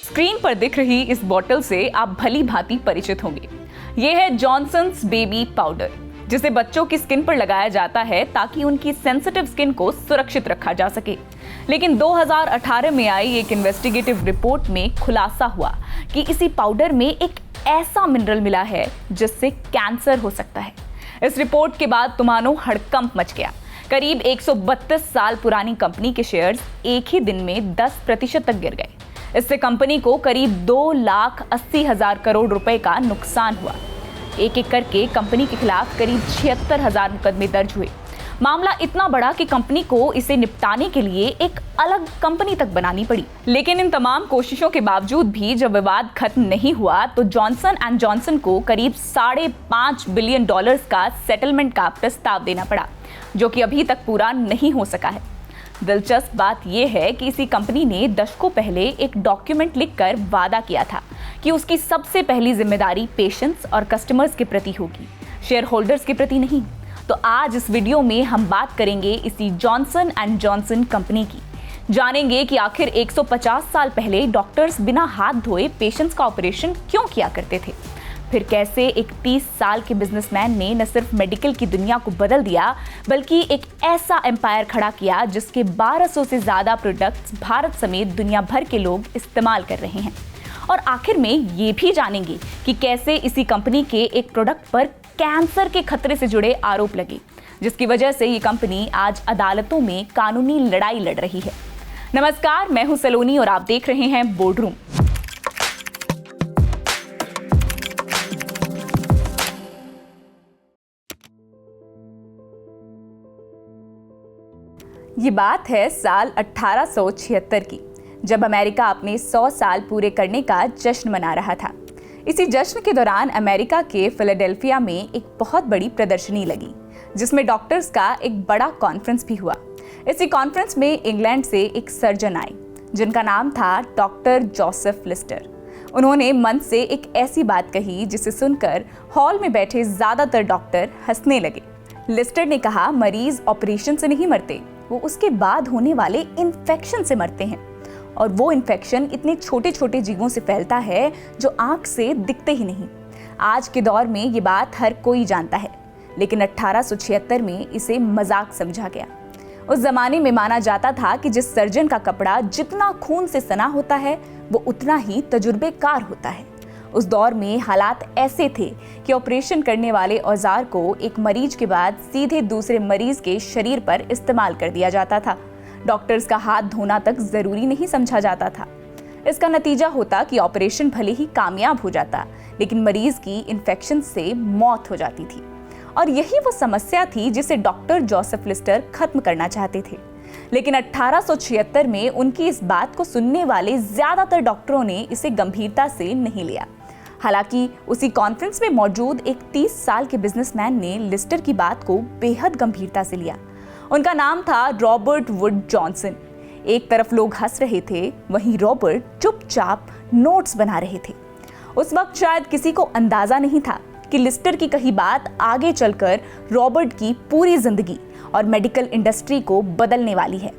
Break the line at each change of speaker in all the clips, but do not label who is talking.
Screen पर दिख रही इस बॉटल से आप भली भांति परिचित होंगे। ये है जॉनसन्स बेबी पाउडर, जिसे बच्चों की स्किन पर लगाया जाता है ताकि उनकी सेंसिटिव स्किन को सुरक्षित रखा जा सके। लेकिन 2018 में आई एक इन्वेस्टिगेटिव रिपोर्ट में खुलासा हुआ कि इसी पाउडर में एक ऐसा मिनरल मिला है जिससे कैंसर हो सकता है। इस रिपोर्ट के बाद तो मानो हड़कंप मच गया। करीब 132 साल पुरानी कंपनी के शेयर्स एक ही दिन में 10% तक गिर गए। इससे कंपनी को करीब 2,80,000 करोड़ रुपए का नुकसान हुआ। एक एक करके कंपनी के खिलाफ करीब 76,000 मुकदमे दर्ज हुए। मामला इतना बड़ा कि कंपनी को इसे निपटाने के लिए एक अलग कंपनी तक बनानी पड़ी। लेकिन इन तमाम कोशिशों के बावजूद भी जब विवाद खत्म नहीं हुआ तो जॉनसन एंड जॉनसन को करीब $5.5 बिलियन का सेटलमेंट का प्रस्ताव देना पड़ा, जो कि अभी तक पूरा नहीं हो सका है। दिलचस्प बात यह है कि इसी कंपनी ने दशकों पहले एक डॉक्यूमेंट लिखकर वादा किया था कि उसकी सबसे पहली जिम्मेदारी पेशेंट्स और कस्टमर्स के प्रति होगी, शेयर होल्डर्स के प्रति नहीं। तो आज इस वीडियो में हम बात करेंगे इसी जॉनसन एंड जॉनसन कंपनी की। जानेंगे कि आखिर 150 साल पहले डॉक्टर्स बिना हाथ धोए पेशेंट्स का ऑपरेशन क्यों किया करते थे। फिर कैसे एक 30 साल के बिजनेसमैन ने न सिर्फ मेडिकल की दुनिया को बदल दिया, बल्कि एक ऐसा एम्पायर खड़ा किया जिसके 1200 से ज्यादा प्रोडक्ट्स भारत समेत दुनिया भर के लोग इस्तेमाल कर रहे हैं। और आखिर में ये भी जानेंगे कि कैसे इसी कंपनी के एक प्रोडक्ट पर कैंसर के खतरे से जुड़े आरोप लगे, जिसकी वजह से ये कंपनी आज अदालतों में कानूनी लड़ाई लड़ रही है। नमस्कार, मैं हूं सलोनी और आप देख रहे हैं बोर्डरूम। ये बात है साल 1876 की, जब अमेरिका अपने 100 साल पूरे करने का जश्न मना रहा था। इसी जश्न के दौरान अमेरिका के फिलाडेल्फिया में एक बहुत बड़ी प्रदर्शनी लगी, जिसमें डॉक्टर्स का एक बड़ा कॉन्फ्रेंस भी हुआ। इसी कॉन्फ्रेंस में इंग्लैंड से एक सर्जन आए, जिनका नाम था डॉक्टर जोसेफ लिस्टर। उन्होंने मन से एक ऐसी बात कही जिसे सुनकर हॉल में बैठे ज्यादातर डॉक्टर हंसने लगे। लिस्टर ने कहा, मरीज ऑपरेशन से नहीं मरते, वो उसके बाद होने वाले इन्फेक्शन से मरते हैं। और वो इन्फेक्शन इतने छोटे छोटे जीवों से फैलता है जो आंख से दिखते ही नहीं। आज के दौर में ये बात हर कोई जानता है, लेकिन 1876 में इसे मजाक समझा गया। उस जमाने में माना जाता था कि जिस सर्जन का कपड़ा जितना खून से सना होता है, वो उतना ही तजुर्बेकार होता है। उस दौर में हालात ऐसे थे कि ऑपरेशन करने वाले औजार को एक मरीज के बाद सीधे दूसरे मरीज के शरीर पर इस्तेमाल कर दिया जाता था। डॉक्टर्स का हाथ धोना तक जरूरी नहीं समझा जाता था। इसका नतीजा होता कि ऑपरेशन भले ही कामयाब हो जाता, लेकिन मरीज की इन्फेक्शन से मौत हो जाती थी। और यही वो समस्या थी जिसे डॉक्टर जोसेफ लिस्टर खत्म करना चाहते थे। लेकिन 1876 में उनकी इस बात को सुनने वाले ज्यादातर डॉक्टरों ने इसे गंभीरता से नहीं लिया। हालांकि उसी कॉन्फ्रेंस में मौजूद एक 30 साल के बिजनेसमैन ने लिस्टर की बात को बेहद गंभीरता से लिया। उनका नाम था रॉबर्ट वुड जॉनसन। एक तरफ लोग हंस रहे थे, वहीं रॉबर्ट चुपचाप नोट्स बना रहे थे। उस वक्त शायद किसी को अंदाजा नहीं था कि लिस्टर की कही बात आगे चलकर रॉबर्ट की पूरी जिंदगी और मेडिकल इंडस्ट्री को बदलने वाली है।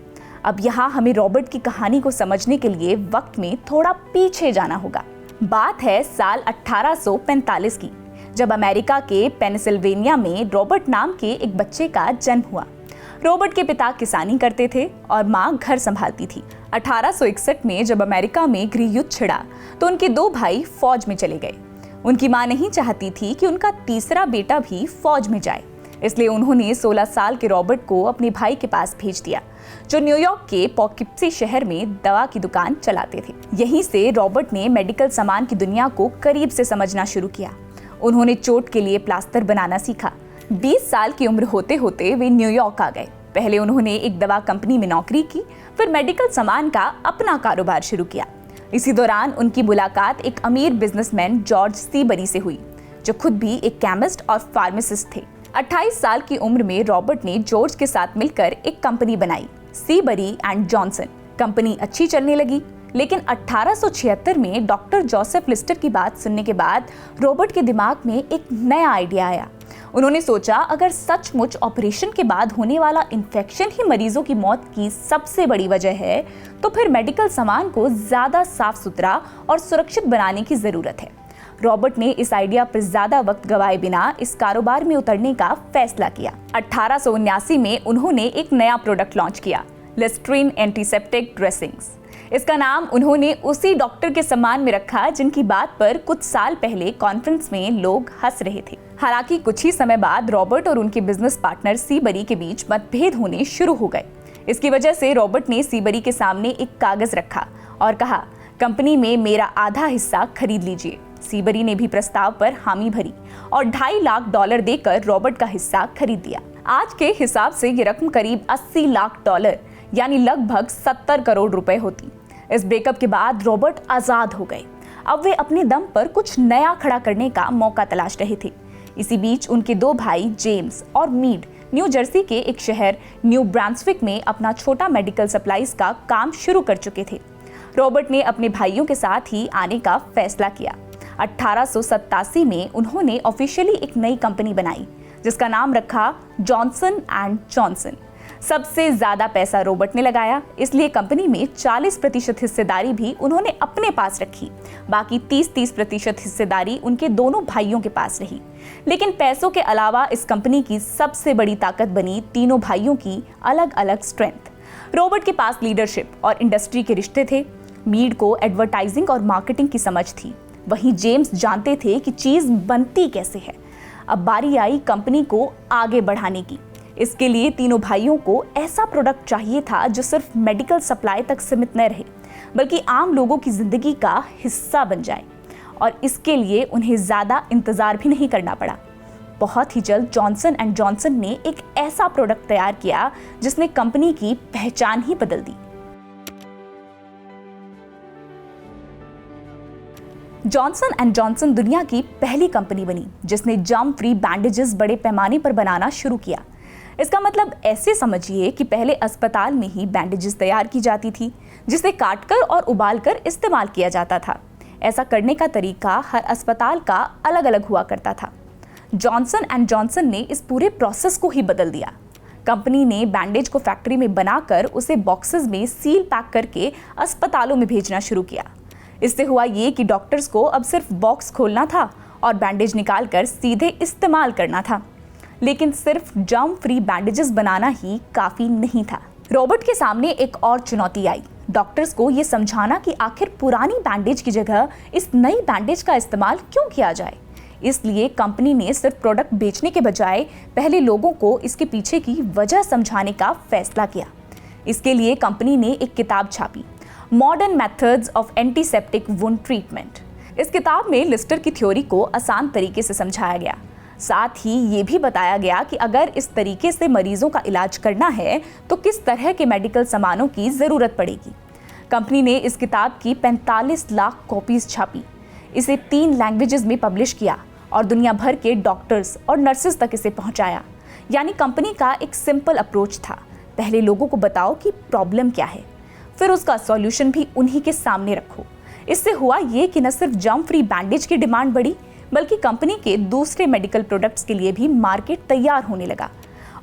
अब यहाँ हमें रॉबर्ट की कहानी को समझने के लिए वक्त में थोड़ा पीछे जाना होगा। बात है साल 1845 की, जब अमेरिका के पेनिसिल्वेनिया में रॉबर्ट नाम के एक बच्चे का जन्म हुआ। रॉबर्ट के पिता किसानी करते थे और माँ घर संभालती थी। 1861 में जब अमेरिका में गृह युद्ध छिड़ा तो उनके 2 भाई फौज में चले गए। उनकी माँ नहीं चाहती थी कि उनका तीसरा बेटा भी फौज में जाए, इसलिए उन्होंने 16 साल के रॉबर्ट को अपने भाई के पास भेज दिया, जो न्यूयॉर्क के पॉकिप्सी शहर में दवा की दुकान चलाते थे। यहीं से रॉबर्ट ने मेडिकल सामान की दुनिया को करीब से समझना शुरू किया। उन्होंने चोट के लिए प्लास्टर बनाना सीखा। 20 साल की उम्र होते होते वे न्यूयॉर्क आ गए। पहले उन्होंने एक दवा कंपनी में नौकरी की, फिर मेडिकल सामान का अपना कारोबार शुरू किया। इसी दौरान उनकी मुलाकात एक अमीर बिजनेसमैन जॉर्ज सीबरी से हुई, जो खुद भी एक केमिस्ट और फार्मासिस्ट थे। 28 साल की उम्र में रॉबर्ट ने जॉर्ज के साथ मिलकर एक कंपनी बनाई, सीबरी एंड जॉनसन। कंपनी अच्छी चलने लगी, लेकिन 1876 में डॉक्टर जोसेफ लिस्टर की बात सुनने के बाद रॉबर्ट के दिमाग में एक नया आइडिया आया। उन्होंने सोचा अगर सचमुच ऑपरेशन के बाद होने वाला इन्फेक्शन ही मरीजों की मौत की सबसे बड़ी वजह है, तो फिर मेडिकल सामान को ज्यादा साफ सुथरा और सुरक्षित बनाने की जरूरत है। रॉबर्ट ने इस आइडिया पर ज्यादा वक्त गवाए बिना इस कारोबार में उतरने का फैसला किया। 1879 में उन्होंने एक नया प्रोडक्ट लॉन्च किया, लिस्ट्रीन एंटीसेप्टिक ड्रेसिंग्स। इसका नाम उन्होंने उसी डॉक्टर के सम्मान में रखा जिनकी बात पर कुछ साल पहले कॉन्फ्रेंस में लोग हंस रहे थे। हालांकि कुछ ही समय बाद रॉबर्ट और उनके बिजनेस पार्टनर सीबरी के बीच मतभेद होने शुरू हो गए। इसकी वजह से रॉबर्ट ने सीबरी के सामने एक कागज रखा और कहा, कंपनी में मेरा आधा हिस्सा खरीद लीजिए। सीबरी ने भी प्रस्ताव पर हामी भरी और $2.5 लाख देकर रॉबर्ट का हिस्सा खरीद दिया। आज के हिसाब से ये रकम करीब $80 लाख यानी लगभग 70 करोड़ रुपए होती। इस ब्रेकअप के बाद रॉबर्ट आजाद हो गए। अब वे अपने दम पर कुछ नया खड़ा करने का मौका तलाश रहे थे। इसी बीच उनके 2 भाई जेम्स और मीड न्यू जर्सी के एक शहर न्यू ब्रांसविक में अपना छोटा मेडिकल सप्लाईज का काम शुरू कर चुके थे। रॉबर्ट ने अपने भाइयों के साथ ही आने का फैसला किया। 1887 में उन्होंने ऑफिशियली एक नई कंपनी बनाई जिसका नाम रखा जॉनसन एंड जॉनसन। सबसे ज्यादा पैसा रॉबर्ट ने लगाया, इसलिए कंपनी में 40% हिस्सेदारी भी उन्होंने अपने पास रखी। बाकी 30% हिस्सेदारी उनके दोनों भाइयों के पास रही। लेकिन पैसों के अलावा इस कंपनी की सबसे बड़ी ताकत बनी तीनों भाइयों की अलग अलग स्ट्रेंथ। रॉबर्ट के पास लीडरशिप और इंडस्ट्री के रिश्ते थे, मीड को एडवर्टाइजिंग और मार्केटिंग की समझ थी, वहीं जेम्स जानते थे कि चीज बनती कैसे है। अब बारी आई कंपनी को आगे बढ़ाने की। इसके लिए तीनों भाइयों को ऐसा प्रोडक्ट चाहिए था जो सिर्फ मेडिकल सप्लाई तक सीमित न रहे, बल्कि आम लोगों की जिंदगी का हिस्सा बन जाए। और इसके लिए उन्हें ज्यादा इंतजार भी नहीं करना पड़ा। बहुत ही जल्द जॉनसन एंड जॉनसन ने एक ऐसा प्रोडक्ट तैयार किया जिसने कंपनी की पहचान ही बदल दी। जॉनसन एंड जॉनसन दुनिया की पहली कंपनी बनी जिसने जर्म फ्री बैंडेजेस बड़े पैमाने पर बनाना शुरू किया। इसका मतलब ऐसे समझिए कि पहले अस्पताल में ही बैंडेजेस तैयार की जाती थी, जिसे काटकर और उबालकर इस्तेमाल किया जाता था। ऐसा करने का तरीका हर अस्पताल का अलग अलग हुआ करता था। जॉनसन एंड जॉनसन ने इस पूरे प्रोसेस को ही बदल दिया। कंपनी ने बैंडेज को फैक्ट्री में बनाकर उसे बॉक्सेस में सील पैक करके अस्पतालों में भेजना शुरू किया। इससे हुआ ये कि डॉक्टर्स को अब सिर्फ बॉक्स खोलना था और बैंडेज निकालकर सीधे इस्तेमाल करना था। लेकिन सिर्फ जर्म फ्री बैंडेजेस बनाना ही काफी नहीं था। रॉबर्ट के सामने एक और चुनौती आई, डॉक्टर्स को ये समझाना कि आखिर पुरानी बैंडेज की जगह इस नई बैंडेज का इस्तेमाल क्यों किया जाए। इसलिए कंपनी ने सिर्फ प्रोडक्ट बेचने के बजाय पहले लोगों को इसके पीछे की वजह समझाने का फैसला किया। इसके लिए कंपनी ने एक किताब छापी, modern methods of antiseptic wound treatment. इस किताब में लिस्टर की थ्योरी को आसान तरीके से समझाया गया। साथ ही ये भी बताया गया कि अगर इस तरीके से मरीजों का इलाज करना है तो किस तरह के मेडिकल सामानों की जरूरत पड़ेगी। कंपनी ने इस किताब की 45 लाख कॉपीज छापी, इसे 3 लैंग्वेजेस में पब्लिश किया और दुनिया भर के डॉक्टर्स और नर्सेज तक इसे पहुंचाया। यानी कंपनी का एक सिंपल अप्रोच था, पहले लोगों को बताओ कि प्रॉब्लम क्या है, फिर उसका सॉल्यूशन भी उन्हीं के सामने रखो। इससे हुआ ये कि न सिर्फ जर्म फ्री बैंडेज की डिमांड बढ़ी, बल्कि कंपनी के दूसरे मेडिकल प्रोडक्ट्स के लिए भी मार्केट तैयार होने लगा।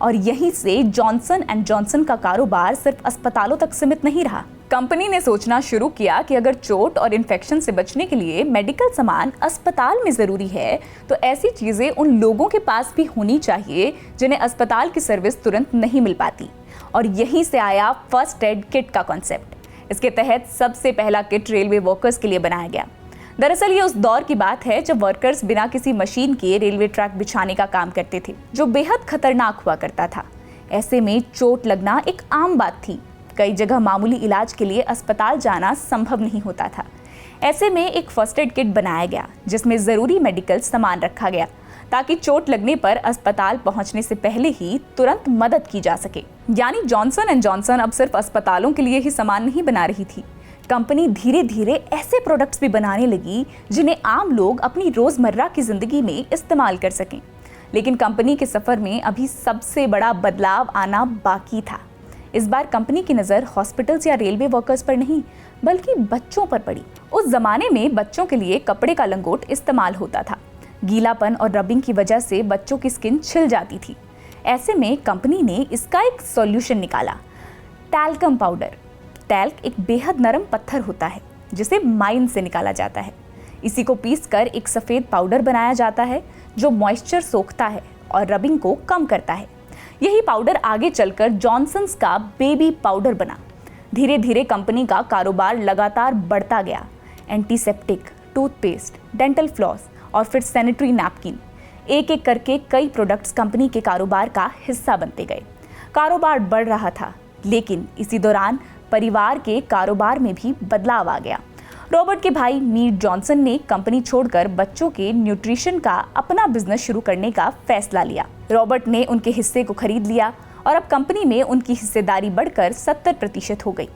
और यहीं से जॉनसन एंड जॉनसन का कारोबार सिर्फ अस्पतालों तक सीमित नहीं रहा। कंपनी ने सोचना शुरू किया कि अगर चोट और इन्फेक्शन से बचने के लिए मेडिकल सामान अस्पताल में जरूरी है, तो ऐसी चीजें उन लोगों के पास भी होनी चाहिए जिन्हें अस्पताल की सर्विस तुरंत नहीं मिल पाती। और यहीं से आया फर्स्ट एड किट का कॉन्सेप्ट। इसके तहत सबसे पहला किट रेलवे वर्कर्स के लिए बनाया गया। दरअसल ये उस दौर की बात है जब वर्कर्स बिना किसी मशीन के रेलवे ट्रैक बिछाने का काम करते थे, जो बेहद खतरनाक हुआ करता था। ऐसे में चोट लगना एक आम बात थी। कई जगह मामूली इलाज के लिए अस्पताल जाना संभव नहीं होता था। ऐसे में एक फर्स्ट एड किट बनाया गया जिसमें जरूरी मेडिकल सामान रखा गया ताकि चोट लगने पर अस्पताल पहुंचने से पहले ही तुरंत मदद की जा सके। यानी जॉनसन एंड जॉनसन अब सिर्फ अस्पतालों के लिए ही सामान नहीं बना रही थी, कंपनी धीरे धीरे ऐसे प्रोडक्ट्स भी बनाने लगी जिन्हें आम लोग अपनी रोजमर्रा की जिंदगी में इस्तेमाल कर सकें। लेकिन कंपनी के सफर में अभी सबसे बड़ा बदलाव आना बाकी था। इस बार कंपनी की नज़र हॉस्पिटल्स या रेलवे वर्कर्स पर नहीं, बल्कि बच्चों पर पड़ी। उस जमाने में बच्चों के लिए कपड़े का लंगोट इस्तेमाल होता था। गीलापन और रबिंग की वजह से बच्चों की स्किन छिल जाती थी। ऐसे में कंपनी ने इसका एक सॉल्यूशन निकाला, टैल्कम पाउडर। टैल्क एक बेहद नरम पत्थर होता है जिसे माइन से निकाला जाता है। इसी को पीसकर एक सफ़ेद पाउडर बनाया जाता है जो मॉइस्चर सोखता है और रबिंग को कम करता है। यही पाउडर आगे चलकर जॉनसन्स का बेबी पाउडर बना। धीरे धीरे कंपनी का कारोबार लगातार बढ़ता गया। एंटीसेप्टिक, टूथपेस्ट, डेंटल फ्लॉस और फिर सैनिटरी नैपकिन, एक एक करके कई प्रोडक्ट्स कंपनी के कारोबार का हिस्सा बनते गए। कारोबार बढ़ रहा था, लेकिन इसी दौरान परिवार के कारोबार में भी बदलाव आ गया। रॉबर्ट के भाई मीट जॉनसन ने कंपनी छोड़कर बच्चों के न्यूट्रिशन का अपना बिजनेस शुरू करने का फैसला लिया। रॉबर्ट ने उनके हिस्से को खरीद लिया और अब कंपनी में उनकी हिस्सेदारी बढ़कर 70% हो गई।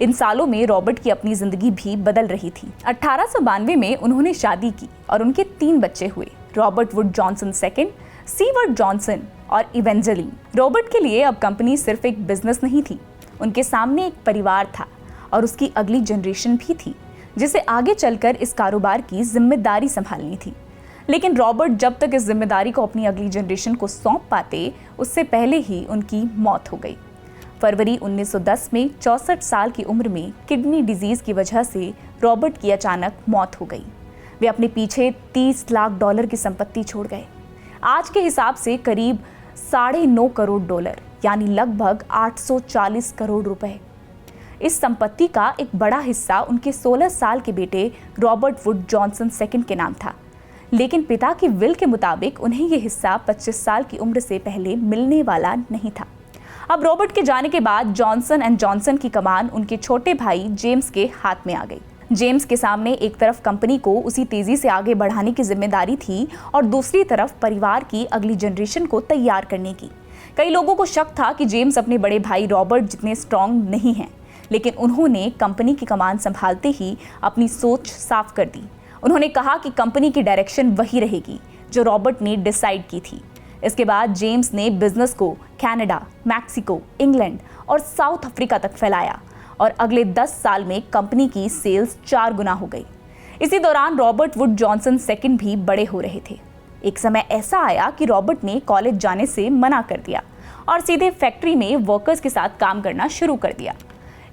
इन सालों में रॉबर्ट की अपनी जिंदगी भी बदल रही थी। 1892 में उन्होंने शादी की और उनके 3 बच्चे हुए, Robert Wood Johnson second, sievert Johnson और इवेंजेलिन। रॉबर्ट के लिए अब कंपनी सिर्फ एक बिजनेस नहीं थी, उनके सामने एक परिवार था और उसकी अगली जनरेशन भी थी जिसे आगे चलकर इस कारोबार की जिम्मेदारी संभालनी थी। लेकिन रॉबर्ट जब तक इस जिम्मेदारी को अपनी अगली जनरेशन को सौंप पाते, उससे पहले ही उनकी मौत हो गई। फरवरी 1910 में 64 साल की उम्र में किडनी डिजीज की वजह से रॉबर्ट की अचानक मौत हो गई। वे अपने पीछे $30 लाख की संपत्ति छोड़ गए। आज के हिसाब से करीब $9.5 करोड़ यानी लगभग 840 करोड़ रुपए। इस संपत्ति का एक बड़ा हिस्सा उनके 16 साल के बेटे रॉबर्ट वुड जॉनसन सेकंड के नाम था, लेकिन पिता की विल के मुताबिक उन्हें यह हिस्सा 25 साल की उम्र से पहले मिलने वाला नहीं था। अब रॉबर्ट के जाने के बाद जॉनसन एंड जॉनसन की कमान उनके छोटे भाई जेम्स के हाथ में आ गई। जेम्स के सामने एक तरफ कंपनी को उसी तेजी से आगे बढ़ाने की जिम्मेदारी थी और दूसरी तरफ परिवार की अगली जनरेशन को तैयार करने की। कई लोगों को शक था कि जेम्स अपने बड़े भाई रॉबर्ट जितने स्ट्रॉन्ग नहीं हैं, लेकिन उन्होंने कंपनी की कमान संभालते ही अपनी सोच साफ कर दी। उन्होंने कहा कि कंपनी की डायरेक्शन वही रहेगी जो रॉबर्ट ने डिसाइड की थी। इसके बाद जेम्स ने बिजनेस को कनाडा, मैक्सिको, इंग्लैंड और साउथ अफ्रीका तक फैलाया और अगले 10 साल में कंपनी की सेल्स 4 गुना हो गई। इसी दौरान रॉबर्ट वुड जॉनसन सेकंड भी बड़े हो रहे थे। एक समय ऐसा आया कि रॉबर्ट ने कॉलेज जाने से मना कर दिया और सीधे फैक्ट्री में वर्कर्स के साथ काम करना शुरू कर दिया।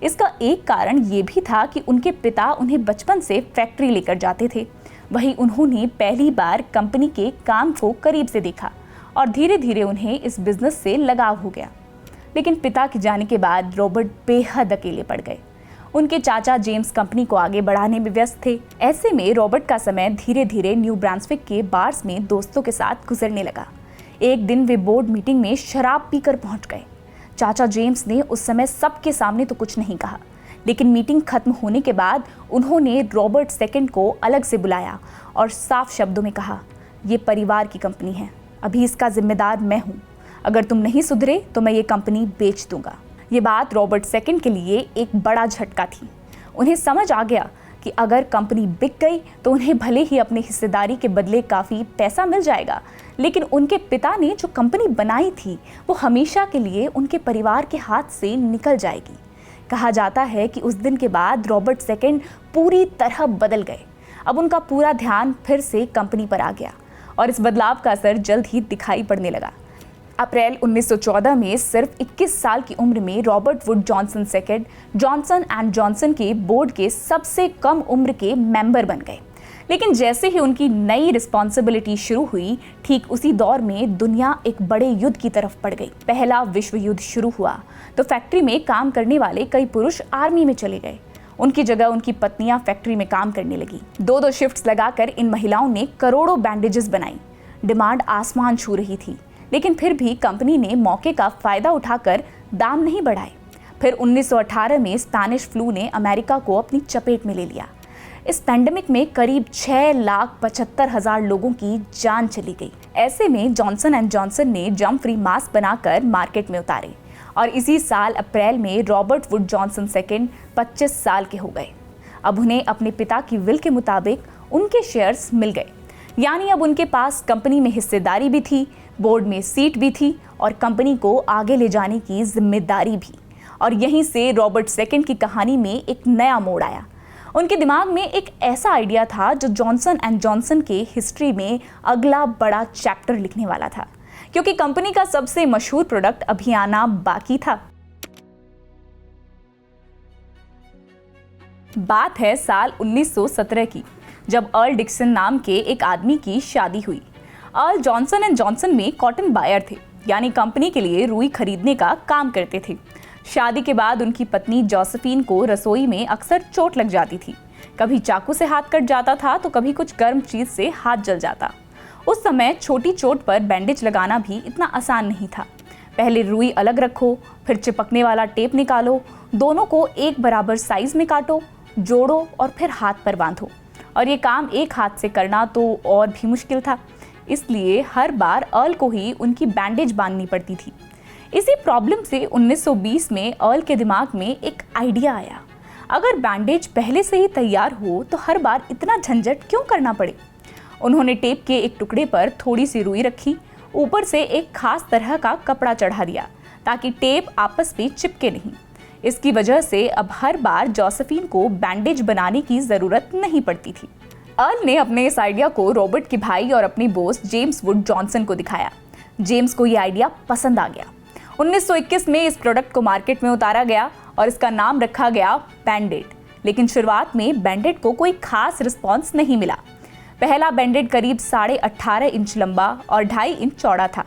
इसका एक कारण ये भी था कि उनके पिता उन्हें बचपन से फैक्ट्री लेकर जाते थे। वहीं उन्होंने पहली बार कंपनी के काम को करीब से देखा और धीरे धीरे उन्हें इस बिजनेस से लगाव हो गया। लेकिन पिता के जाने के बाद रॉबर्ट बेहद अकेले पड़ गए। उनके चाचा जेम्स कंपनी को आगे बढ़ाने में व्यस्त थे। ऐसे में रॉबर्ट का समय धीरे धीरे न्यू ब्रांसविक के बार्स में दोस्तों के साथ गुजरने लगा। एक दिन वे बोर्ड मीटिंग में शराब पीकर पहुंच गए। चाचा जेम्स ने उस समय सबके सामने तो कुछ नहीं कहा, लेकिन मीटिंग खत्म होने के बाद उन्होंने रॉबर्ट सेकंड को अलग से बुलाया और साफ शब्दों में कहा, ये परिवार की कंपनी है, अभी इसका जिम्मेदार मैं हूँ। अगर तुम नहीं सुधरे तो मैं ये कंपनी बेच दूंगा। ये बात रॉबर्ट सेकंड के लिए एक बड़ा झटका थी। उन्हें समझ आ गया कि अगर कंपनी बिक गई तो उन्हें भले ही अपनी हिस्सेदारी के बदले काफ़ी पैसा मिल जाएगा, लेकिन उनके पिता ने जो कंपनी बनाई थी वो हमेशा के लिए उनके परिवार के हाथ से निकल जाएगी। कहा जाता है कि उस दिन के बाद रॉबर्ट सेकंड पूरी तरह बदल गए। अब उनका पूरा ध्यान फिर से कंपनी पर आ गया और इस बदलाव का असर जल्द ही दिखाई पड़ने लगा। अप्रैल 1914 में सिर्फ 21 साल की उम्र में Robert Wood Johnson second Johnson and Johnson के बोर्ड के सबसे कम उम्र के मेंबर बन गए। लेकिन जैसे ही उनकी नई रिस्पॉन्सिबिलिटी शुरू हुई, ठीक उसी दौर में दुनिया एक बड़े युद्ध की तरफ बढ़ गई। पहला विश्व युद्ध शुरू हुआ तो फैक्ट्री में काम करने वाले कई पुरुष आर्मी में चले गए। उनकी जगह उनकी पत्नियां फैक्ट्री में काम करने लगी। 2-2 शिफ्ट्स लगाकर इन महिलाओं ने करोड़ों बैंडेजेस बनाई। डिमांड आसमान छू रही थी, लेकिन फिर भी कंपनी ने मौके का फायदा उठाकर दाम नहीं बढ़ाए। फिर 1918 में स्पेनिश फ्लू ने अमेरिका को अपनी चपेट में ले लिया। इस पैंडेमिक में करीब 6,75,000 लोगों की जान चली गई। ऐसे में जॉनसन एंड जॉनसन ने जर्म फ्री मास्क बनाकर मार्केट में उतारे और इसी साल अप्रैल में रॉबर्ट वुड जॉनसन सेकंड 25 साल के हो गए। अब उन्हें अपने पिता की विल के मुताबिक उनके शेयर्स मिल गए, यानी अब उनके पास कंपनी में हिस्सेदारी भी थी, बोर्ड में सीट भी थी और कंपनी को आगे ले जाने की जिम्मेदारी भी। और यहीं से रॉबर्ट सेकंड की कहानी में एक नया मोड़ आया। उनके दिमाग में एक ऐसा आइडिया था जो जॉनसन एंड जॉनसन के हिस्ट्री में अगला बड़ा चैप्टर लिखने वाला था, क्योंकि कंपनी का सबसे मशहूर प्रोडक्ट अभी आना बाकी था। बात है साल 1917 की, जब अर्ल डिक्सन नाम के एक आदमी की शादी हुई। अर्ल जॉनसन एंड जॉनसन में कॉटन बायर थे, यानी कंपनी के लिए रुई खरीदने का काम करते थे। शादी के बाद उनकी पत्नी जोसेफिन को रसोई में अक्सर चोट लग जाती थी। कभी चाकू से हाथ कट जाता था तो कभी कुछ गर्म चीज से हाथ जल जाता। उस समय छोटी चोट पर बैंडेज लगाना भी इतना आसान नहीं था। पहले रुई अलग रखो, फिर चिपकने वाला टेप निकालो, दोनों को एक बराबर साइज में काटो, जोड़ो और फिर हाथ पर बांधो। और ये काम एक हाथ से करना तो और भी मुश्किल था, इसलिए हर बार अर्ल को ही उनकी बैंडेज बांधनी पड़ती थी। इसी प्रॉब्लम से 1920 में अर्ल के दिमाग में एक आइडिया आया, अगर बैंडेज पहले से ही तैयार हो तो हर बार इतना झंझट क्यों करना पड़े। उन्होंने टेप के एक टुकड़े पर थोड़ी सी रुई रखी, ऊपर से एक खास तरह का कपड़ा चढ़ा दिया ताकि टेप आपस में चिपके नहीं। इसकी वजह से अब हर बार जोसेफिन को बैंडेज बनाने की जरूरत नहीं पड़ती थी। अर्ल ने अपने इस आइडिया को रॉबर्ट के भाई और अपने बोस जेम्स वुड जॉनसन को दिखाया। जेम्स को यह आइडिया पसंद आ गया। 1921 में इस प्रोडक्ट को मार्केट में उतारा गया और इसका नाम रखा गया बैंडेड। लेकिन शुरुआत में बैंडेड को कोई खास रिस्पॉन्स नहीं मिला। पहला बैंडेड करीब 18.5 इंच लंबा और 2.5 इंच चौड़ा था,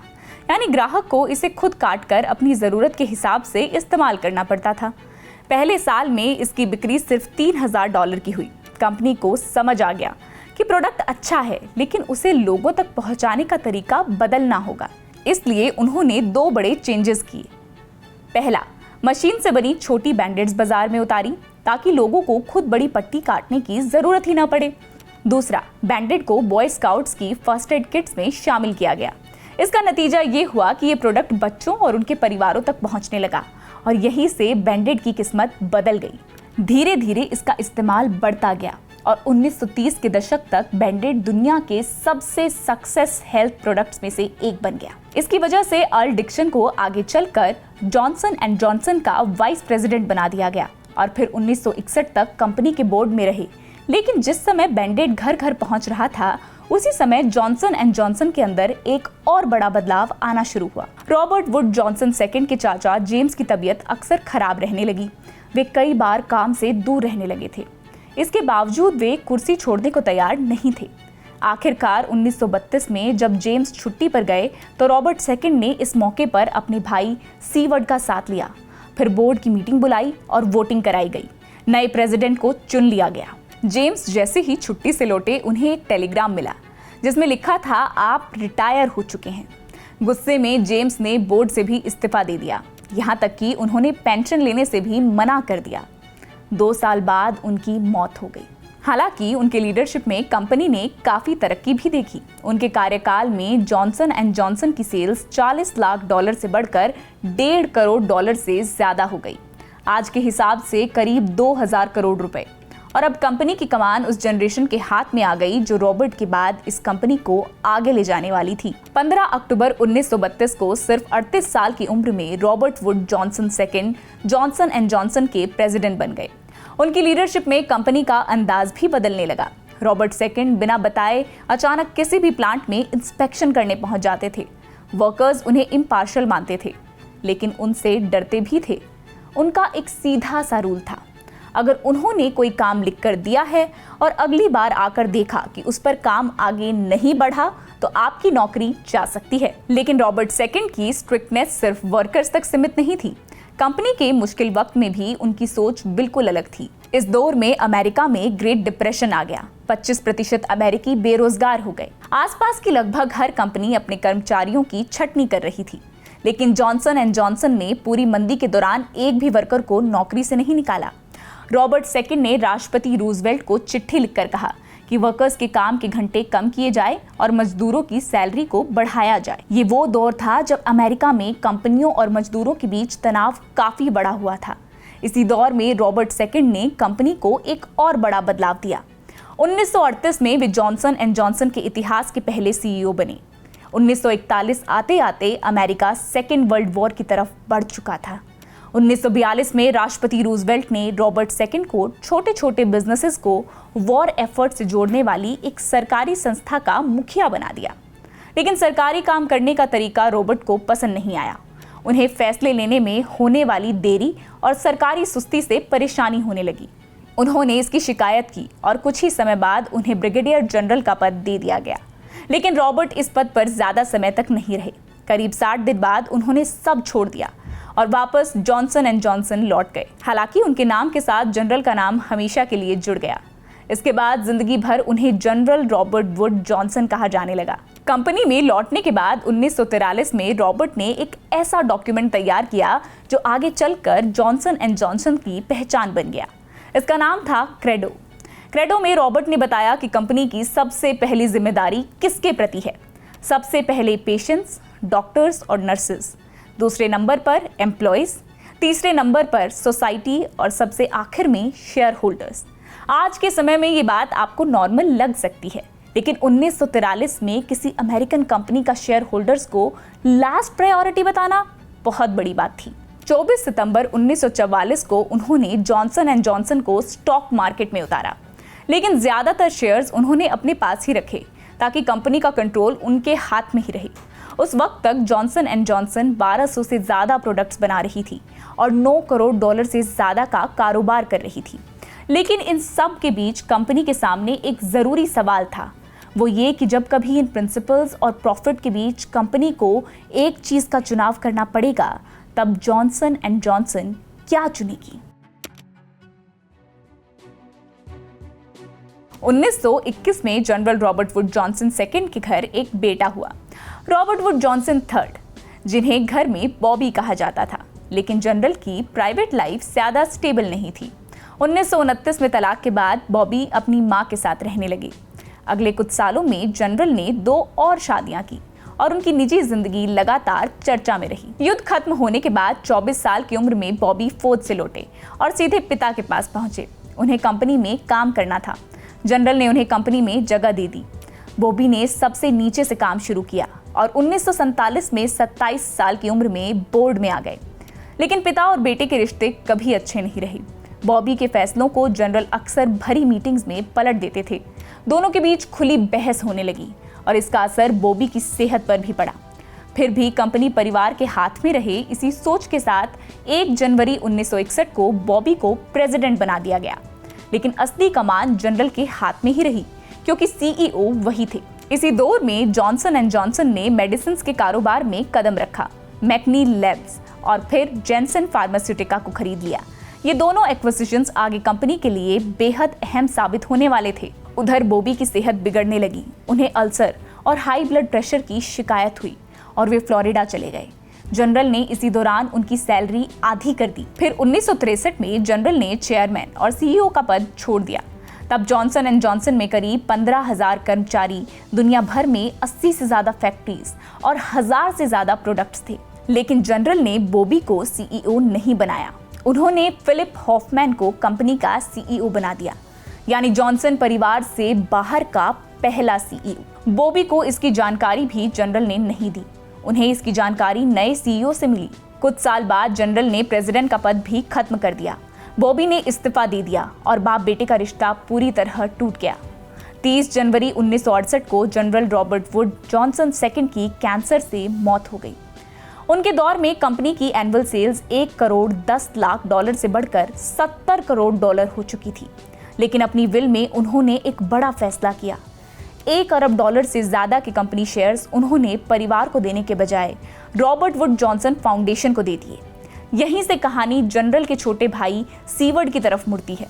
यानी ग्राहक को इसे खुद काटकर अपनी ज़रूरत के हिसाब से इस्तेमाल करना पड़ता था। पहले साल में इसकी बिक्री सिर्फ $3000 की हुई। कंपनी को समझ आ गया कि प्रोडक्ट अच्छा है, लेकिन उसे लोगों तक पहुंचाने का तरीका बदलना होगा। इसलिए उन्होंने 2 बड़े चेंजेस किए। पहला, मशीन से बनी छोटी बैंडेड्स बाजार में उतारी ताकि लोगों को खुद बड़ी पट्टी काटने की ज़रूरत ही ना पड़े। दूसरा, बैंडेड को बॉय स्काउट्स की फर्स्ट एड किट्स में शामिल किया गया। इसका नतीजा ये हुआ कि ये प्रोडक्ट बच्चों और उनके परिवारों तक पहुंचने लगा और यहीं से बैंडेड की किस्मत बदल गई। धीरे धीरे इसका इस्तेमाल बढ़ता गया और 1930 के दशक तक बैंडेड दुनिया के सबसे सक्सेस हेल्थ प्रोडक्ट्स में से एक बन गया। इसकी वजह से अर्ल डिक्सन को आगे चलकर जॉनसन एंड जॉनसन का वाइस प्रेसिडेंट बना दिया गया और फिर 1961 तक कंपनी के बोर्ड में रहे। लेकिन जिस समय बैंडेड घर घर पहुंच रहा था, उसी समय जॉनसन एंड जॉनसन के अंदर एक और बड़ा बदलाव आना शुरू हुआ। रॉबर्ट वुड जॉनसन सेकंड के चाचा जेम्स की तबीयत अक्सर खराब रहने लगी। वे कई बार काम से दूर रहने लगे थे। इसके बावजूद वे कुर्सी छोड़ने को तैयार नहीं थे। आखिरकार 1932 में जब जेम्स छुट्टी पर गए तो रॉबर्ट सेकंड ने इस मौके पर अपने भाई सीवर्ड का साथ लिया। फिर बोर्ड की मीटिंग बुलाई और वोटिंग कराई गई। नए प्रेसिडेंट को चुन लिया गया। जेम्स जैसे ही छुट्टी से लौटे, उन्हें एक टेलीग्राम मिला जिसमें लिखा था, आप रिटायर हो चुके हैं। गुस्से में जेम्स ने बोर्ड से भी इस्तीफा दे दिया, यहाँ तक कि उन्होंने पेंशन लेने से भी मना कर दिया। 2 साल बाद उनकी मौत हो गई। हालांकि उनके लीडरशिप में कंपनी ने काफ़ी तरक्की भी देखी। उनके कार्यकाल में जॉनसन एंड जॉनसन की सेल्स $40 लाख से बढ़कर $1.5 करोड़ से ज़्यादा हो गई। आज के हिसाब से करीब 2000 करोड़ रुपए। और अब कंपनी की कमान उस जनरेशन के हाथ में आ गई जो रॉबर्ट के बाद इस कंपनी को आगे ले जाने वाली थी। 15 अक्टूबर 1932 को सिर्फ 38 साल की उम्र में Robert Wood Johnson second Johnson and Johnson के प्रेसिडेंट बन गए। उनकी लीडरशिप में कंपनी का अंदाज भी बदलने लगा। रॉबर्ट सेकंड बिना बताए अचानक किसी भी प्लांट में इंस्पेक्शन करने पहुंच जाते थे। वर्कर्स उन्हें इम्पार्शियल मानते थे, लेकिन उनसे डरते भी थे। उनका एक सीधा सा रूल था, अगर उन्होंने कोई काम लिख कर दिया है और अगली बार आकर देखा कि उस पर काम आगे नहीं बढ़ा तो आपकी नौकरी जा सकती है। लेकिन रॉबर्ट सेकंड की स्ट्रिक्टनेस सिर्फ वर्कर्स तक सीमित नहीं थी। कंपनी के मुश्किल वक्त में भी उनकी सोच बिल्कुल अलग थी। इस दौर में अमेरिका में ग्रेट डिप्रेशन आ गया। 25% अमेरिकी बेरोजगार हो गए। आसपास की लगभग हर कंपनी अपने कर्मचारियों की छटनी कर रही थी। लेकिन जॉनसन एंड जॉनसन ने पूरी मंदी के दौरान एक भी वर्कर को नौकरी से नहीं निकाला। रॉबर्ट सेकंड ने राष्ट्रपति रूजवेल्ट को चिट्ठी लिखकर कहा कि वर्कर्स के काम के घंटे कम किए जाए और मजदूरों की सैलरी को बढ़ाया जाए। ये वो दौर था जब अमेरिका में कंपनियों और मजदूरों के बीच तनाव काफी बढ़ा हुआ था। इसी दौर में रॉबर्ट सेकंड ने कंपनी को एक और बड़ा बदलाव दिया। 1938 में वे जॉनसन एंड जॉनसन के इतिहास के पहले CEO बने। 1941 आते आते अमेरिका सेकेंड वर्ल्ड वॉर की तरफ बढ़ चुका था। 1942 में राष्ट्रपति रूजवेल्ट ने रॉबर्ट सेकंड को छोटे छोटे बिजनेसेस को वॉर एफर्ट से जोड़ने वाली एक सरकारी संस्था का मुखिया बना दिया। लेकिन सरकारी काम करने का तरीका रॉबर्ट को पसंद नहीं आया। उन्हें फैसले लेने में होने वाली देरी और सरकारी सुस्ती से परेशानी होने लगी। उन्होंने इसकी शिकायत की और कुछ ही समय बाद उन्हें ब्रिगेडियर जनरल का पद दे दिया गया। लेकिन रॉबर्ट इस पद पर ज्यादा समय तक नहीं रहे। करीब 60 दिन बाद उन्होंने सब छोड़ दिया और वापस जॉनसन एंड जॉनसन लौट गए। हालांकि उनके नाम के साथ जनरल का नाम हमेशा के लिए जुड़ गया। इसके बाद जिंदगी भर उन्हें जनरल रॉबर्ट वुड जॉनसन कहा जाने लगा। कंपनी में लौटने के बाद 1943 में रॉबर्ट ने एक ऐसा डॉक्यूमेंट तैयार किया जो आगे चलकर जॉनसन एंड जॉनसन की पहचान बन गया। इसका नाम था क्रेडो। क्रेडो में रॉबर्ट ने बताया कि कंपनी की सबसे पहली जिम्मेदारी किसके प्रति है। सबसे पहले पेशेंट्स, डॉक्टर्स और नर्सेस, दूसरे नंबर पर एम्प्लॉयज, तीसरे नंबर पर सोसाइटी और सबसे आखिर में शेयर होल्डर्स। आज के समय में ये बात आपको नॉर्मल लग सकती है, लेकिन 1943 में किसी अमेरिकन कंपनी का शेयर होल्डर्स को लास्ट प्रायोरिटी बताना बहुत बड़ी बात थी। 24 सितंबर 1944 को उन्होंने जॉनसन एंड जॉनसन को स्टॉक मार्केट में उतारा, लेकिन ज्यादातर शेयर्स उन्होंने अपने पास ही रखे ताकि कंपनी का कंट्रोल उनके हाथ में ही रहे। उस वक्त तक जॉनसन एंड जॉनसन 1200 से ज्यादा प्रोडक्ट्स बना रही थी और 9 करोड़ डॉलर से ज्यादा का कारोबार कर रही थी। लेकिन इन सब के बीच कंपनी के सामने एक जरूरी सवाल था, वो ये कि जब कभी इन प्रिंसिपल्स और प्रॉफिट के बीच कंपनी को एक चीज का चुनाव करना पड़ेगा, तब जॉनसन एंड जॉनसन क्या चुनेगी। 1921 में general Robert Wood Johnson second के घर एक बेटा हुआ, रॉबर्ट वुड जॉनसन थर्ड, जिन्हें घर में बॉबी कहा जाता था। लेकिन जनरल की प्राइवेट लाइफ ज्यादा स्टेबल नहीं थी। 1929 में तलाक के बाद बॉबी अपनी मां के साथ रहने लगी। अगले कुछ सालों में जनरल ने 2 और शादियां की और उनकी निजी जिंदगी लगातार चर्चा में रही। युद्ध खत्म होने के बाद 24 साल की उम्र में बॉबी फौज से लौटे और सीधे पिता के पास पहुंचे। उन्हें कंपनी में काम करना था। जनरल ने उन्हें कंपनी में जगह दे दी। बॉबी ने सबसे नीचे से काम शुरू किया और 1947 में 27 साल की उम्र में बोर्ड में आ गए। लेकिन पिता और बेटे के रिश्ते कभी अच्छे नहीं रहे। बॉबी के फैसलों को जनरल अक्सर भरी मीटिंग्स में पलट देते थे। दोनों के बीच खुली बहस होने लगी और इसका असर बॉबी की सेहत पर भी पड़ा। फिर भी कंपनी परिवार के हाथ में रहे, इसी सोच के साथ 1 जनवरी 1961 को बॉबी को प्रेसिडेंट बना दिया गया। लेकिन असली कमान जनरल के हाथ में ही रही, क्योंकि सीईओ वही थे। इसी दौर में जॉनसन एंड जॉनसन ने मेडिसिन के कारोबार में कदम रखा, मैकनील लैब्स और फिर जेनसन फार्मास्यूटिका को खरीद लिया। ये दोनों एक्विजिशंस आगे कंपनी के लिए बेहद अहम साबित होने वाले थे। उधर बॉबी की सेहत बिगड़ने लगी। उन्हें अल्सर और हाई ब्लड प्रेशर की शिकायत हुई और वे फ्लोरिडा चले गए। जनरल ने इसी दौरान उनकी सैलरी आधी कर दी। फिर 1963 में जनरल ने चेयरमैन और सीईओ का पद छोड़ दिया। तब जॉनसन एंड जॉनसन में करीब 15,000 कर्मचारी, दुनिया भर में 80 से ज्यादा फैक्ट्रीज और 1000 से ज्यादा प्रोडक्ट्स थे। लेकिन जनरल ने बॉबी को सीईओ नहीं बनाया। उन्होंने फिलिप हॉफमैन को कंपनी का सीईओ बना दिया, यानी जॉनसन परिवार से बाहर का पहला सीईओ। बॉबी को इसकी जानकारी भी जनरल ने नहीं दी। उन्हें इसकी जानकारी नए सीईओ से मिली। कुछ साल बाद जनरल ने प्रेसिडेंट का पद भी खत्म कर दिया। बॉबी ने इस्तीफा दे दिया और बाप बेटे का रिश्ता पूरी तरह टूट गया। 30 जनवरी 1968 को general Robert Wood Johnson second की कैंसर से मौत हो गई। उनके दौर में कंपनी की annual sales 1 crore 10 lakh dollar से बढ़कर 70 करोड़ डॉलर हो चुकी थी। लेकिन अपनी विल में उन्होंने एक बड़ा फैसला किया। 1 अरब डॉलर से ज्यादा के कंपनी शेयर्स उन्होंने परिवार को देने के बजाय रॉबर्ट वुड जॉनसन फाउंडेशन को दे दिए। यहीं से कहानी जनरल के छोटे भाई सीवर्ड की तरफ मुड़ती है।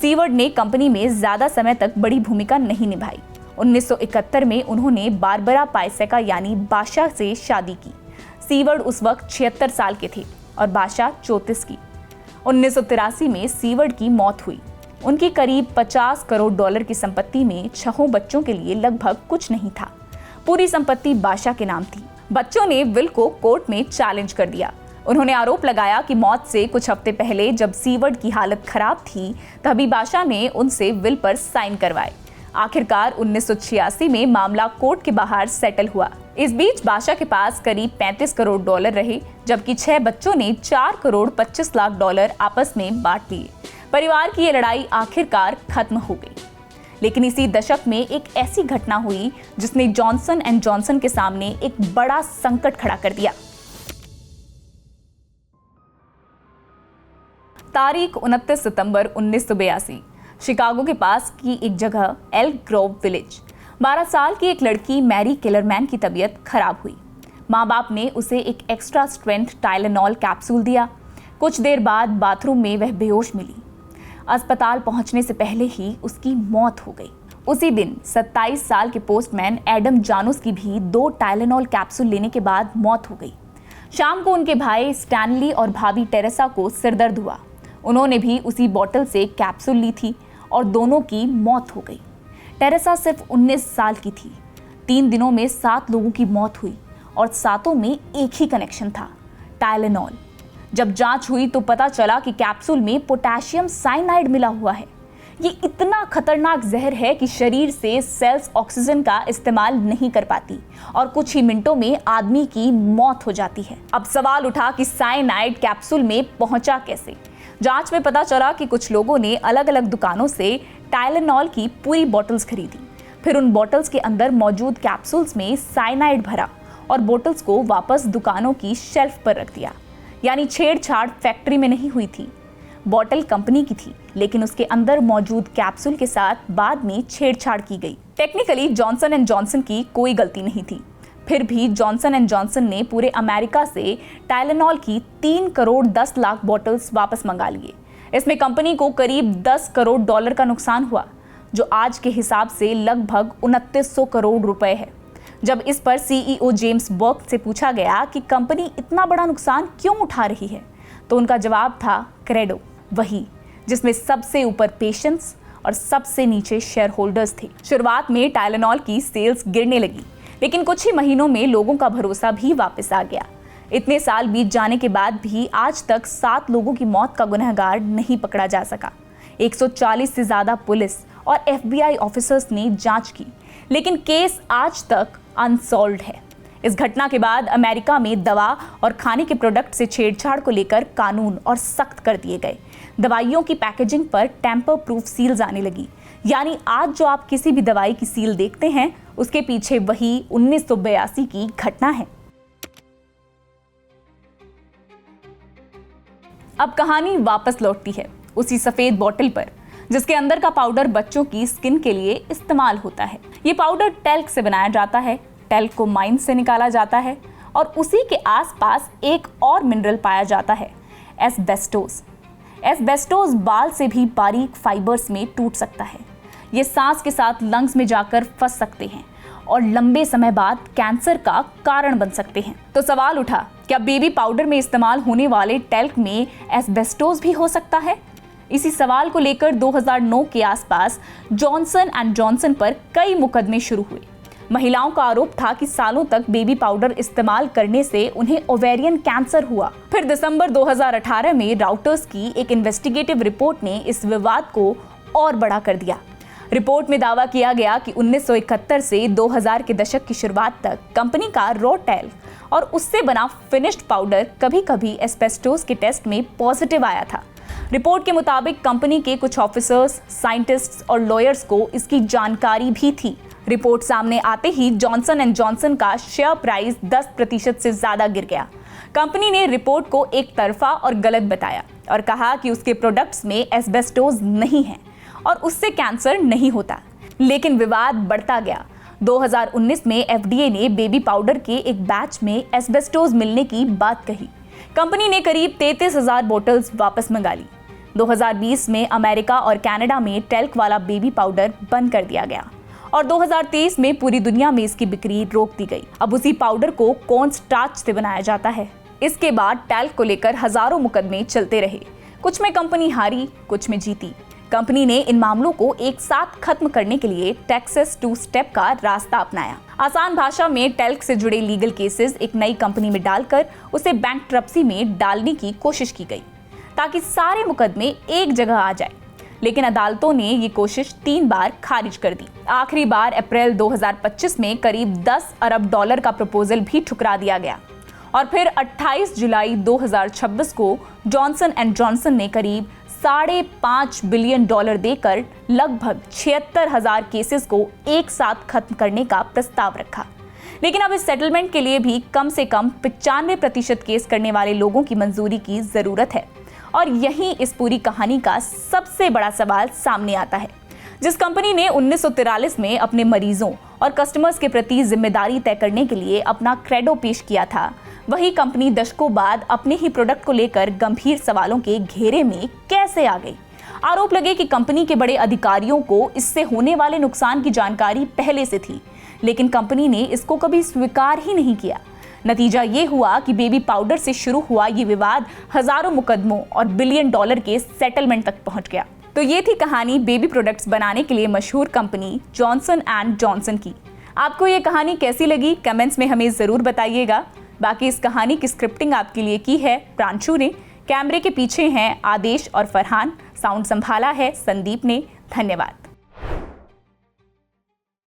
सीवर्ड ने कंपनी में ज्यादा समय तक बड़ी भूमिका नहीं निभाई। 1971 में उन्होंने बारबरा पायसेका यानी बादशाह से शादी की। सीवर्ड उस वक्त 76 साल के थे और बादशाह 34 की। 1983 में सीवर्ड की मौत हुई। उनकी करीब 50 करोड़ डॉलर की संपत्ति में 6 बच्चों के लिए लगभग कुछ नहीं था। पूरी संपत्ति बादशाह के नाम थी। बच्चों ने विल को कोर्ट में चैलेंज कर दिया। उन्होंने आरोप लगाया कि मौत से कुछ हफ्ते पहले जब सीवर्ड की हालत खराब थी, तभी बादशाह ने उनसे विल पर साइन करवाए। आखिरकार 1986 में मामला कोर्ट के बाहर सेटल हुआ। इस बीच बादशाह के पास करीब 35 करोड़ डॉलर रहे, जबकि 6 बच्चों ने 4 करोड़ 25 लाख डॉलर आपस में बांट लिए। परिवार की ये लड़ाई आखिरकार खत्म हो गई। लेकिन इसी दशक में एक ऐसी घटना हुई जिसने जॉनसन एंड जॉनसन के सामने एक बड़ा संकट खड़ा कर दिया। तारीख 29 सितंबर 1982, शिकागो के पास की एक जगह एल्क ग्रोव विलेज। 12 साल की एक लड़की मैरी किलरमैन की तबीयत खराब हुई। माँ बाप ने उसे एक एक्स्ट्रा स्ट्रेंथ टाइलेनॉल कैप्सूल दिया। कुछ देर बाद बाथरूम में वह बेहोश मिली। अस्पताल पहुंचने से पहले ही उसकी मौत हो गई। उसी दिन 27 साल के पोस्टमैन एडम जानोस की भी 2 टाइलेनॉल कैप्सूल लेने के बाद मौत हो गई। शाम को उनके भाई स्टैनली और भाभी टेरेसा को सिरदर्द हुआ। उन्होंने भी उसी बोतल से कैप्सूल ली थी और दोनों की मौत हो गई। टेरेसा सिर्फ 19 साल की थी। 3 दिनों में 7 लोगों की मौत हुई और 7 में एक ही कनेक्शन था, टाइलेनॉल। जब जांच हुई तो पता चला कि कैप्सूल में पोटेशियम साइनाइड मिला हुआ है। ये इतना खतरनाक जहर है कि शरीर से सेल्स ऑक्सीजन का इस्तेमाल नहीं कर पाती और कुछ ही मिनटों में आदमी की मौत हो जाती है। अब सवाल उठा कि साइनाइड कैप्सूल में पहुंचा कैसे। जांच में पता चला कि कुछ लोगों ने अलग अलग दुकानों से टाइलेनॉल की पूरी बॉटल्स खरीदी। फिर उन बॉटल्स के अंदर मौजूद कैप्सूल्स में साइनाइड भरा और बॉटल्स को वापस दुकानों की शेल्फ पर रख दिया। यानी छेड़छाड़ फैक्ट्री में नहीं हुई थी। बॉटल कंपनी की थी, लेकिन उसके अंदर मौजूद कैप्सूल के साथ बाद में छेड़छाड़ की गई। टेक्निकली जॉनसन एंड जॉनसन की कोई गलती नहीं थी। फिर भी जॉनसन एंड जॉनसन ने पूरे अमेरिका से टाइलेनॉल की 3 करोड़ 10 लाख बॉटल्स वापस मंगा लिए। इसमें कंपनी को करीब 10 करोड़ डॉलर का नुकसान हुआ, जो आज के हिसाब से लगभग 2900 करोड़ रुपए है। जब इस पर सीईओ जेम्स बर्क से पूछा गया कि कंपनी इतना बड़ा नुकसान क्यों उठा रही है, तो उनका जवाब था क्रेडो, वही जिसमें सबसे ऊपर पेशेंस और सबसे नीचे शेयर होल्डर्स थे। शुरुआत में टाइलेनॉल की सेल्स गिरने लगी, लेकिन कुछ ही महीनों में लोगों का भरोसा भी वापस आ गया। इतने साल बीत जाने के बाद भी आज तक 7 लोगों की मौत का गुनहगार नहीं पकड़ा जा सका। 140 से ज्यादा पुलिस और FBI ऑफिसर्स ने जांच की, लेकिन केस आज तक अनसॉल्व्ड है। इस घटना के बाद अमेरिका में दवा और खाने के प्रोडक्ट से छेड़छाड़ को लेकर कानून और सख्त कर दिए गए। दवाइयों की पैकेजिंग पर टैंपर प्रूफ सील्स आने लगी। यानी आज जो आप किसी भी दवाई की सील देखते हैं, उसके पीछे वही 1982 की घटना है। अब कहानी वापस लौटती है उसी सफेद बोतल पर, जिसके अंदर का पाउडर बच्चों की स्किन के लिए इस्तेमाल होता है। ये पाउडर टेल्क से बनाया जाता है। टेल्क को माइन से निकाला जाता है और उसी के आसपास एक और मिनरल पाया जाता है, एस्बेस्टोस। एस्बेस्टोस बाल से भी बारीक फाइबर्स में टूट सकता है। ये सांस के साथ लंग्स में जाकर फंस सकते हैं और लंबे समय बाद कैंसर का कारण बन सकते हैं। तो सवाल उठा, क्या बेबी पाउडर में इस्तेमाल होने वाले टेल्क में एस्बेस्टोस भी हो सकता है? इसी सवाल को लेकर 2009 के आसपास जॉनसन एंड जॉनसन पर कई मुकदमे शुरू हुए। महिलाओं का आरोप था कि सालों तक बेबी पाउडर इस्तेमाल करने से उन्हें ओवेरियन कैंसर हुआ। फिर दिसंबर 2018 में राउटर्स की एक इन्वेस्टिगेटिव रिपोर्ट ने इस विवाद को और बड़ा कर दिया। रिपोर्ट में दावा किया गया कि 1971 से 2000 के दशक की शुरुआत तक कंपनी का रॉ टेल्क और उससे बना फिनिश्ड पाउडर कभी-कभी एस्बेस्टोस के टेस्ट में पॉजिटिव आया था। रिपोर्ट के मुताबिक कंपनी के कुछ ऑफिसर्स, साइंटिस्ट्स और लॉयर्स को इसकी जानकारी भी थी। रिपोर्ट सामने आते ही जॉनसन एंड जॉनसन का शेयर प्राइस 10% से ज्यादा गिर गया। कंपनी ने रिपोर्ट को एक तरफा और गलत बताया और कहा कि उसके प्रोडक्ट्स में एस्बेस्टोस नहीं है और उससे कैंसर नहीं होता। लेकिन विवाद बढ़ता गया। 2019 में FDA ने बेबी पाउडर के एक बैच में एस्बेस्टोस मिलने की बात कही। कंपनी ने करीब 33,000 बोतल्स वापस मंगा ली। 2020 में अमेरिका और कनाडा में टेल्क वाला बेबी पाउडर बंद कर दिया गया और 2023 में पूरी दुनिया में इसकी बिक्री रोक दी गई। अब उसी पाउडर को कॉर्न स्टार्च से बनाया जाता है। इसके बाद टेल्क को लेकर हजारों मुकदमे चलते रहे। कुछ में कंपनी हारी, कुछ में जीती। कंपनी ने इन मामलों को एक साथ खत्म करने के लिए टेक्सास 2 स्टेप का रास्ता अपनाया। आसान भाषा में टेल्क से जुड़े लीगल केसेस एक नई कंपनी में डालकर उसे बैंकरप्सी में डालने की कोशिश की गई, ताकि सारे मुकदमे एक जगह आ जाए। लेकिन अदालतों ने ये कोशिश 3 बार खारिज कर दी। आखिरी बार अप्रैल 2025 में करीब 10 अरब डॉलर का प्रपोजल भी ठुकरा दिया गया और फिर 28 जुलाई 2026 को जॉनसन एंड जॉनसन ने करीब $5.5 बिलियन देकर लगभग 76,000 केसेस को एक साथ खत्म करने का प्रस्ताव रखा। लेकिन अब इस सेटलमेंट के लिए भी कम से कम 95% केस करने वाले लोगों की मंजूरी की जरूरत है। और यही इस पूरी कहानी का सबसे बड़ा सवाल सामने आता है। जिस कंपनी ने 1943 में अपने मरीजों और कस्टमर्स के प्रति जिम्मेदारी तय करने के लिए अपना क्रेडो पेश किया था, वही कंपनी दशकों बाद अपने ही प्रोडक्ट को लेकर गंभीर सवालों के घेरे में कैसे आ गई। आरोप लगे कि कंपनी के बड़े अधिकारियों को इससे होने वाले नुकसान की जानकारी पहले से थी, लेकिन कंपनी ने इसको कभी स्वीकार ही नहीं किया। नतीजा ये हुआ कि बेबी पाउडर से शुरू हुआ ये विवाद हजारों मुकदमों और $बिलियन के सेटलमेंट तक पहुंच गया। तो ये थी कहानी बेबी प्रोडक्ट्स बनाने के लिए मशहूर कंपनी जॉनसन एंड जॉनसन की। आपको ये कहानी कैसी लगी कमेंट्स में हमें जरूर बताइएगा। बाकी इस कहानी की स्क्रिप्टिंग आपके लिए की है प्रांशु ने, कैमरे के पीछे हैं आदेश और फरहान, साउंड संभाला है संदीप ने। धन्यवाद।